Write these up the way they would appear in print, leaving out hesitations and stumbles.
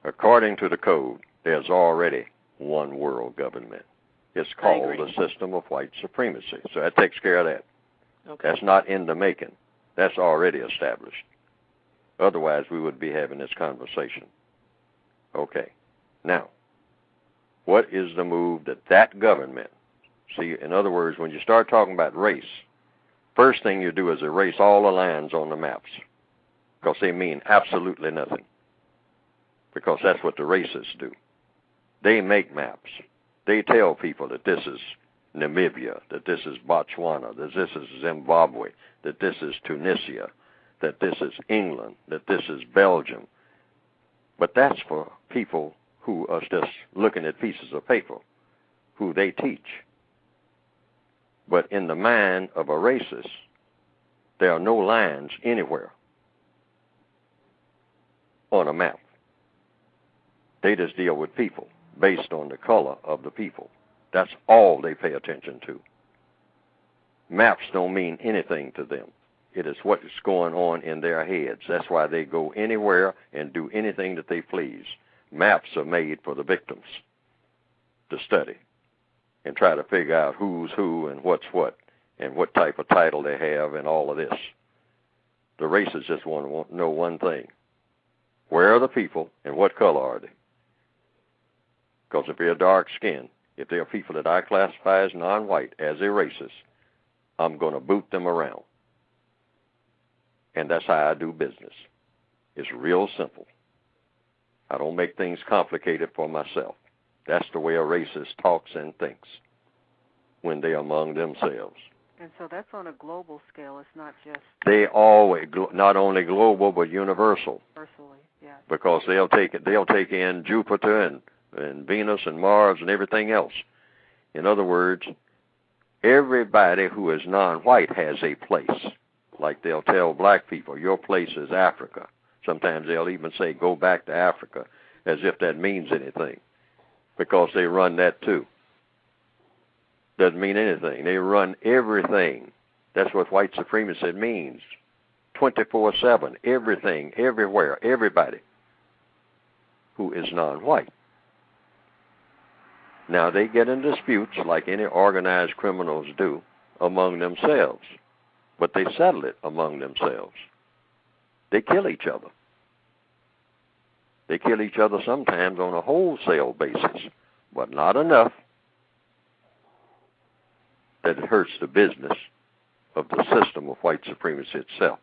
According to the code, there's already one world government. It's called the system of white supremacy. So that takes care of that. Okay. That's not in the making. That's already established. Otherwise, we would be having this conversation. Okay. Now, what is the move that government, see, in other words, when you start talking about race, first thing you do is erase all the lines on the maps because they mean absolutely nothing, because that's what the racists do. They make maps. They tell people that this is Namibia, that this is Botswana, that this is Zimbabwe, that this is Tunisia, that this is England, that this is Belgium. But that's for people who are just looking at pieces of paper, who they teach. But in the mind of a racist, there are no lines anywhere on a map. They just deal with people based on the color of the people. That's all they pay attention to. Maps don't mean anything to them. It is what is going on in their heads. That's why they go anywhere and do anything that they please. Maps are made for the victims to study and try to figure out who's who and what's what and what type of title they have and all of this. The racists just want to know one thing. Where are the people and what color are they? Because if they're dark skinned, if they're people that I classify as non-white, as a racist, I'm going to boot them around. And that's how I do business. It's real simple. I don't make things complicated for myself. That's the way a racist talks and thinks when they're among themselves. And so that's on a global scale. It's not just... They always, not only global, but universal. Universally, yeah. Because they'll take in Jupiter and Venus and Mars and everything else. In other words, everybody who is non-white has a place. Like they'll tell black people, your place is Africa. Sometimes they'll even say, go back to Africa, as if that means anything, because they run that too. Doesn't mean anything. They run everything. That's what white supremacy means. 24/7, everything, everywhere, everybody who is non-white. Now, they get in disputes like any organized criminals do among themselves, but they settle it among themselves. They kill each other. They kill each other sometimes on a wholesale basis, but not enough that it hurts the business of the system of white supremacy itself.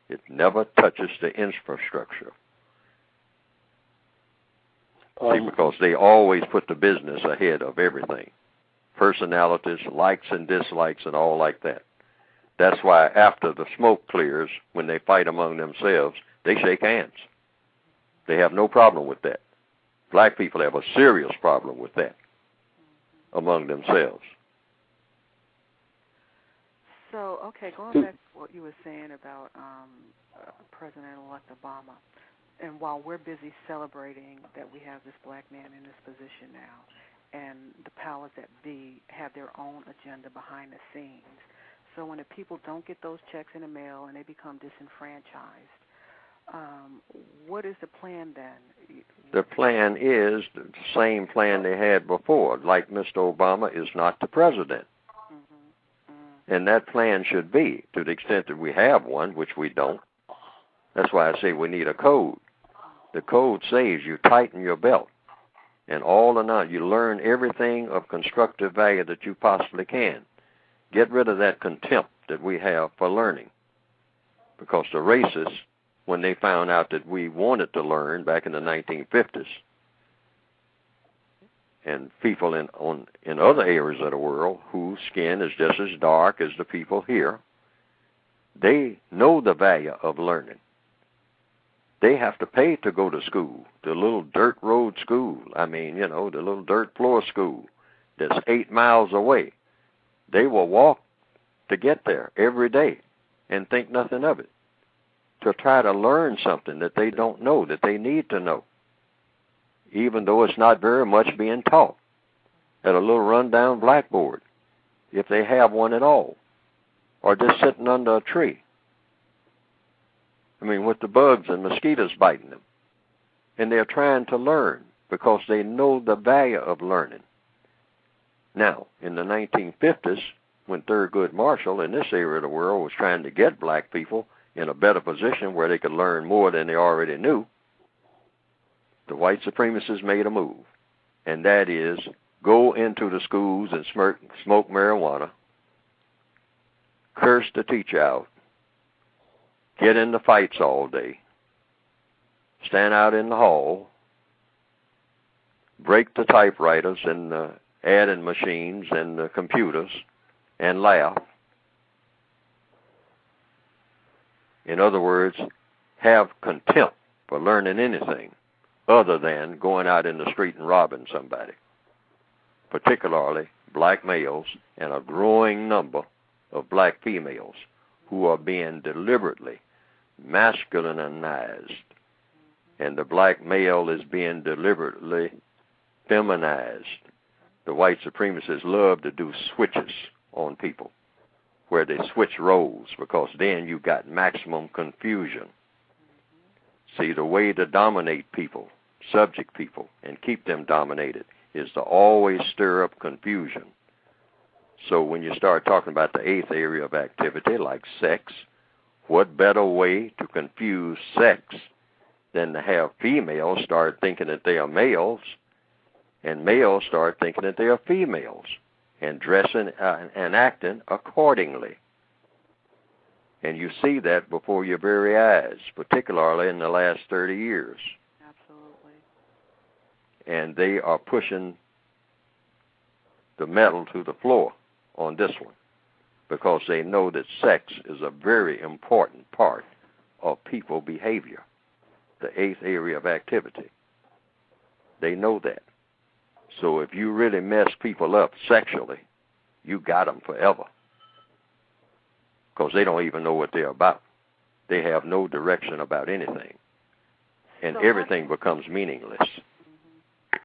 It never touches the infrastructure. See, because they always put the business ahead of everything. Personalities, likes and dislikes and all like that. That's why after the smoke clears, when they fight among themselves, they shake hands. They have no problem with that. Black people have a serious problem with that among themselves. So, okay, going back to what you were saying about President-elect Obama, and while we're busy celebrating that we have this black man in this position now, and the powers that be have their own agenda behind the scenes, so when the people don't get those checks in the mail and they become disenfranchised, what is the plan then? The plan is the same plan they had before. Like Mr. Obama is not the president. And that plan should be, to the extent that we have one, which we don't. That's why I say we need a code. The code says you tighten your belt. And all in all, you learn everything of constructive value that you possibly can. Get rid of that contempt that we have for learning. Because the racists, when they found out that we wanted to learn back in the 1950s, and people in other areas of the world whose skin is just as dark as the people here, they know the value of learning. They have to pay to go to school, the little dirt road school. I mean, the little dirt floor school that's 8 miles away. They will walk to get there every day and think nothing of it, to try to learn something that they don't know, that they need to know, even though it's not very much being taught at a little rundown blackboard, if they have one at all, or just sitting under a tree. I mean, with the bugs and mosquitoes biting them, and they're trying to learn because they know the value of learning. Now, in the 1950s, when Thurgood Marshall in this area of the world was trying to get black people in a better position where they could learn more than they already knew, the white supremacists made a move, and that is go into the schools and smoke marijuana, curse the teacher out, get into fights all day, stand out in the hall, break the typewriters and the adding machines and the computers, and laugh. In other words, have contempt for learning anything other than going out in the street and robbing somebody, particularly black males and a growing number of black females who are being deliberately masculinized, and the black male is being deliberately feminized. The white supremacists love to do switches on people, where they switch roles, because then you got maximum confusion. See, the way to dominate people, subject people, and keep them dominated is to always stir up confusion. So when you start talking about the eighth area of activity, like sex, what better way to confuse sex than to have females start thinking that they are males, and males start thinking that they are females, and dressing and acting accordingly. And you see that before your very eyes, particularly in the last 30 years. Absolutely. And they are pushing the metal to the floor on this one, because they know that sex is a very important part of people behavior, the eighth area of activity. They know that. So if you really mess people up sexually, you got them forever, because they don't even know what they're about. They have no direction about anything, and everything becomes meaningless.